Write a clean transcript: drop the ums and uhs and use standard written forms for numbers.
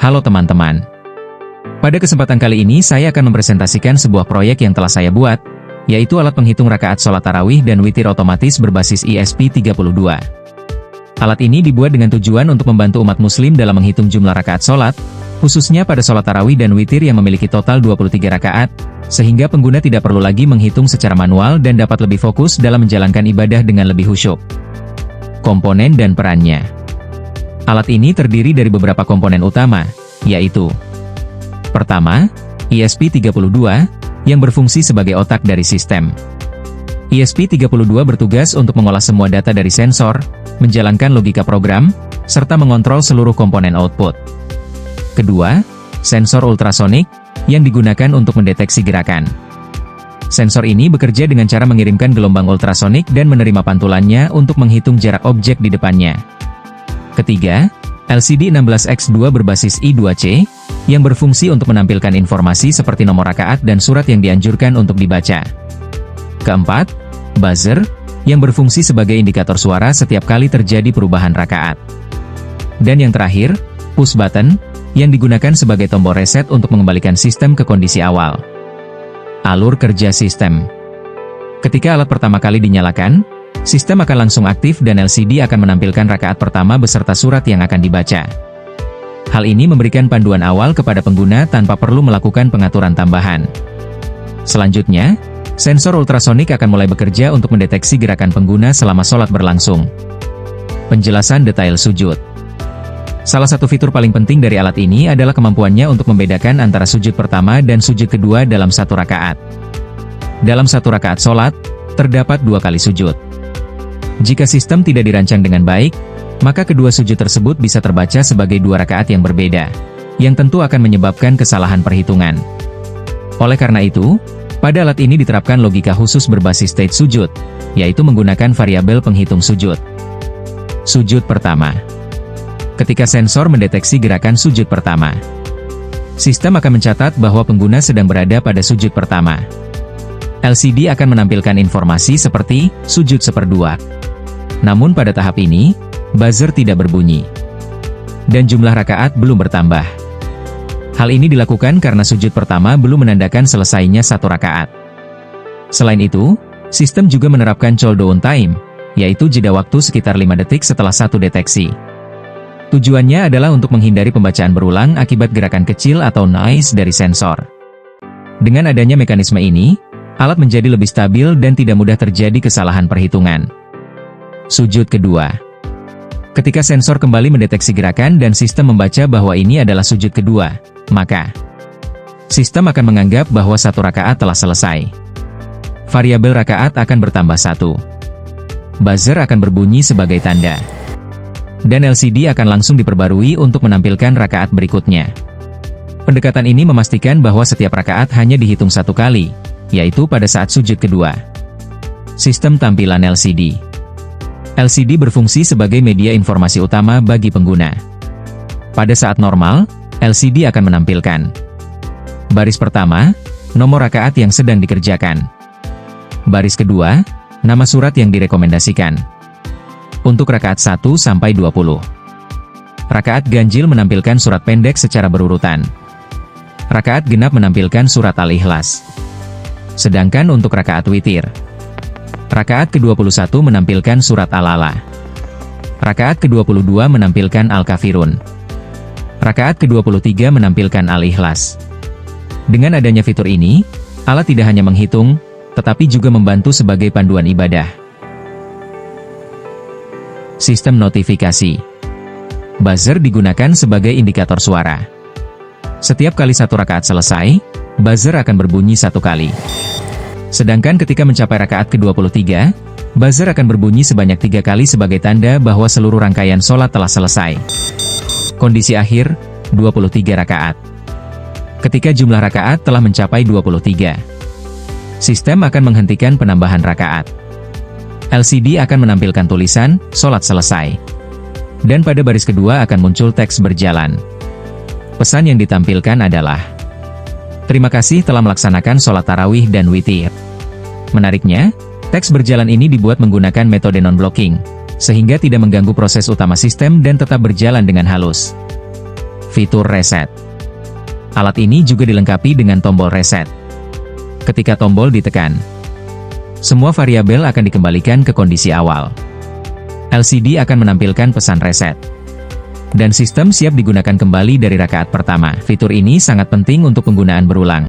Halo teman-teman. Pada kesempatan kali ini saya akan mempresentasikan sebuah proyek yang telah saya buat, yaitu alat penghitung rakaat sholat tarawih dan witir otomatis berbasis ESP32. Alat ini dibuat dengan tujuan untuk membantu umat muslim dalam menghitung jumlah rakaat sholat, khususnya pada sholat tarawih dan witir yang memiliki total 23 rakaat, sehingga pengguna tidak perlu lagi menghitung secara manual dan dapat lebih fokus dalam menjalankan ibadah dengan lebih khusyuk. Komponen dan perannya. Alat ini terdiri dari beberapa komponen utama, yaitu pertama, ESP32, yang berfungsi sebagai otak dari sistem. ESP32 bertugas untuk mengolah semua data dari sensor, menjalankan logika program, serta mengontrol seluruh komponen output. Kedua, sensor ultrasonik, yang digunakan untuk mendeteksi gerakan. Sensor ini bekerja dengan cara mengirimkan gelombang ultrasonik dan menerima pantulannya untuk menghitung jarak objek di depannya. Ketiga, LCD 16x2 berbasis I2C, yang berfungsi untuk menampilkan informasi seperti nomor rakaat dan surat yang dianjurkan untuk dibaca. Keempat, buzzer, yang berfungsi sebagai indikator suara setiap kali terjadi perubahan rakaat. Dan yang terakhir, push button, yang digunakan sebagai tombol reset untuk mengembalikan sistem ke kondisi awal. Alur kerja sistem. Ketika alat pertama kali dinyalakan, sistem akan langsung aktif dan LCD akan menampilkan rakaat pertama beserta surat yang akan dibaca. Hal ini memberikan panduan awal kepada pengguna tanpa perlu melakukan pengaturan tambahan. Selanjutnya, sensor ultrasonik akan mulai bekerja untuk mendeteksi gerakan pengguna selama sholat berlangsung. Penjelasan detail sujud. Salah satu fitur paling penting dari alat ini adalah kemampuannya untuk membedakan antara sujud pertama dan sujud kedua dalam satu rakaat. Dalam satu rakaat sholat, terdapat 2 kali sujud. Jika sistem tidak dirancang dengan baik, maka kedua sujud tersebut bisa terbaca sebagai 2 rakaat yang berbeda, yang tentu akan menyebabkan kesalahan perhitungan. Oleh karena itu, pada alat ini diterapkan logika khusus berbasis state sujud, yaitu menggunakan variabel penghitung sujud. Sujud pertama. Ketika sensor mendeteksi gerakan sujud pertama, sistem akan mencatat bahwa pengguna sedang berada pada sujud pertama. LCD akan menampilkan informasi seperti sujud seperdua. Namun pada tahap ini, buzzer tidak berbunyi. Dan jumlah rakaat belum bertambah. Hal ini dilakukan karena sujud pertama belum menandakan selesainya satu rakaat. Selain itu, sistem juga menerapkan cool down time, yaitu jeda waktu sekitar 5 detik setelah satu deteksi. Tujuannya adalah untuk menghindari pembacaan berulang akibat gerakan kecil atau noise dari sensor. Dengan adanya mekanisme ini, alat menjadi lebih stabil dan tidak mudah terjadi kesalahan perhitungan. Sujud kedua. Ketika sensor kembali mendeteksi gerakan dan sistem membaca bahwa ini adalah sujud kedua, maka sistem akan menganggap bahwa satu rakaat telah selesai. Variabel rakaat akan bertambah 1. Buzzer akan berbunyi sebagai tanda. Dan LCD akan langsung diperbarui untuk menampilkan rakaat berikutnya. Pendekatan ini memastikan bahwa setiap rakaat hanya dihitung satu kali, yaitu pada saat sujud kedua. Sistem tampilan LCD. LCD berfungsi sebagai media informasi utama bagi pengguna. Pada saat normal, LCD akan menampilkan baris pertama, nomor rakaat yang sedang dikerjakan. Baris kedua, nama surat yang direkomendasikan. Untuk rakaat 1-20. Rakaat ganjil menampilkan surat pendek secara berurutan. Rakaat genap menampilkan surat Al-Ikhlas. Sedangkan untuk rakaat witir, rakaat ke-21 menampilkan surat Al-Ala. Rakaat ke-22 menampilkan Al-Kafirun. Rakaat ke-23 menampilkan Al-Ikhlas. Dengan adanya fitur ini, alat tidak hanya menghitung, tetapi juga membantu sebagai panduan ibadah. Sistem notifikasi. Buzzer digunakan sebagai indikator suara. Setiap kali satu rakaat selesai, buzzer akan berbunyi 1 kali. Sedangkan ketika mencapai rakaat ke-23, buzzer akan berbunyi sebanyak 3 kali sebagai tanda bahwa seluruh rangkaian sholat telah selesai. Kondisi akhir, 23 rakaat. Ketika jumlah rakaat telah mencapai 23, sistem akan menghentikan penambahan rakaat. LCD akan menampilkan tulisan, sholat selesai. Dan pada baris kedua akan muncul teks berjalan. Pesan yang ditampilkan adalah, terima kasih telah melaksanakan sholat tarawih dan witir. Menariknya, teks berjalan ini dibuat menggunakan metode non-blocking, sehingga tidak mengganggu proses utama sistem dan tetap berjalan dengan halus. Fitur reset. Alat ini juga dilengkapi dengan tombol reset. Ketika tombol ditekan, semua variabel akan dikembalikan ke kondisi awal. LCD akan menampilkan pesan reset. Dan sistem siap digunakan kembali dari rakaat pertama. Fitur ini sangat penting untuk penggunaan berulang.